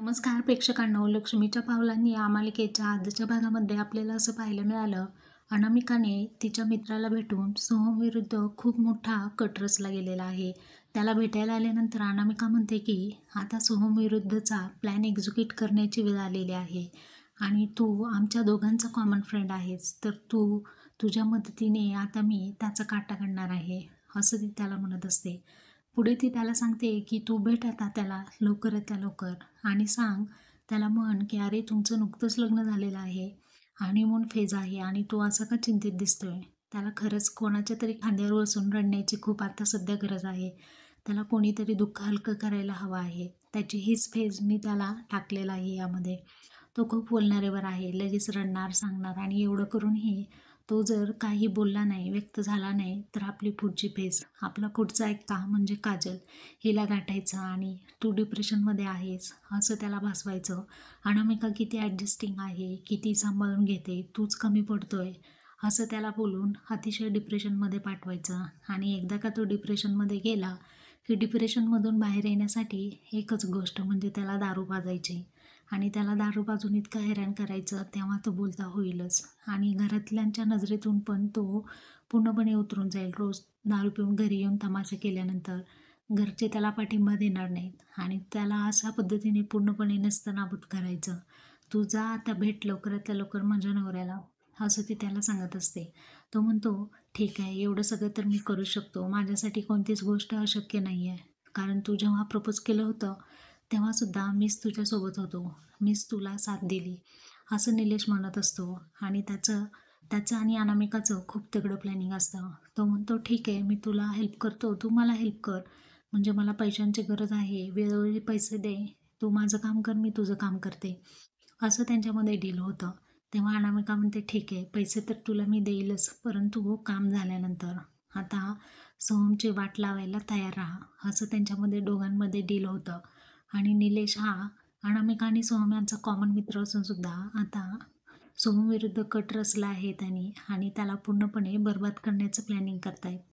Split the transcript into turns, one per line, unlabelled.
नमस्कार प्रेक्षकांनो, लक्ष्मीच्या पावलांनी या मालिकेच्या आजच्या भागामध्ये आपल्याला असं पाहायला मिळालं, अनामिकाने तिच्या मित्राला भेटून सोहमविरुद्ध खूप मोठा कट रचला गेलेला आहे. त्याला भेटायला आल्यानंतर अनामिका म्हणते की आता सोहमविरुद्धचा प्लॅन एक्झिक्यूट करण्याची वेळ आलेली आहे आणि तू आमच्या दोघांचा कॉमन फ्रेंड आहेस, तर तुझ्या मदतीने आता मी त्याचा काटा काढणार आहे, असं ती त्याला म्हणत असते. पुढे ती त्याला सांगते की तू भेट आता त्याला लवकरात लवकर आणि सांग त्याला म्हण की अरे तुमचं नुकतंच लग्न झालेलं आहे, हनीमून फेज आहे आणि तो असा का चिंतित दिसतोय. त्याला खरंच कोणाच्या तरी खांद्यावर बसून रडण्याची खूप आता सध्या गरज आहे. त्याला कोणीतरी दुःख हलकं करायला हवं आहे. त्याची हीच फेज मी त्याला टाकलेला आहे यामध्ये. तो खूप बोलणारेवर आहे, लगेच रडणार, सांगणार आणि एवढं करूनही तो जर काही बोलला नाही, व्यक्त झाला नाही, तर आपली पुढची फेज, आपला पुढचा एक काम म्हणजे काजल, हिला गाठायचं आणि तू डिप्रेशनमध्ये आहेस असं त्याला भासवायचं. अनामिका किती ॲडजस्टिंग आहे, किती सांभाळून घेते, तूच कमी पडतोय, असं त्याला बोलून अतिशय डिप्रेशनमध्ये पाठवायचं. आणि एकदा का तो डिप्रेशनमध्ये गेला की डिप्रेशनमधून बाहेर येण्यासाठी एकच गोष्ट म्हणजे त्याला दारू पाजायची आणि त्याला दारू पाजून इतकं हैराण करायचं, तेव्हा तो बोलता होईलच. आणि घरातल्यांच्या नजरेतून पण तो पूर्णपणे उतरून जाईल. रोज दारू पिऊन घरी येऊन तमाशा केल्यानंतर घरचे त्याला पाठिंबा देणार नाहीत आणि त्याला अशा पद्धतीने पूर्णपणे नेस्तनाबूत करायचं. तू जा आता भेट लवकरात लवकर माझ्या नवऱ्याला, असं ती त्याला सांगत असते. तो म्हणतो, ठीक आहे, एवढं सगळं तर मी करू शकतो, माझ्यासाठी कोणतीच गोष्ट अशक्य नाही आहे, कारण तू जेव्हा प्रपोज केलं होतं तेव्हासुद्धा मीच तुझ्यासोबत होतो, मीच तुला साथ दिली, असं निलेश म्हणत असतो. आणि त्याचं त्याचं आणि अनामिकाचं खूप तगडं प्लॅनिंग असतं. तो म्हणतो, ठीक आहे, मी तुला हेल्प करतो, तू मला हेल्प कर, म्हणजे मला पैशांची गरज आहे, वेळोवेळी पैसे दे, तू माझं काम कर, मी तुझं काम करते, असं त्यांच्यामध्ये डील होतं. तेव्हा अनामिका म्हणते, ठीक आहे, पैसे तर तुला मी देईलच, परंतु काम झाल्यानंतर आता सोहमची वाट लावायला तयार राहा, असं त्यांच्यामध्ये दोघांमध्ये डील होतं. आणि निलेश हा अनामिका आणि सोहम यांचा कॉमन मित्र असून सुद्धा आता सोहम विरुद्ध कट रचला आहे त्यांनी आणि त्याला पूर्णपणे बरबाद करण्याचं प्लॅनिंग करतायत.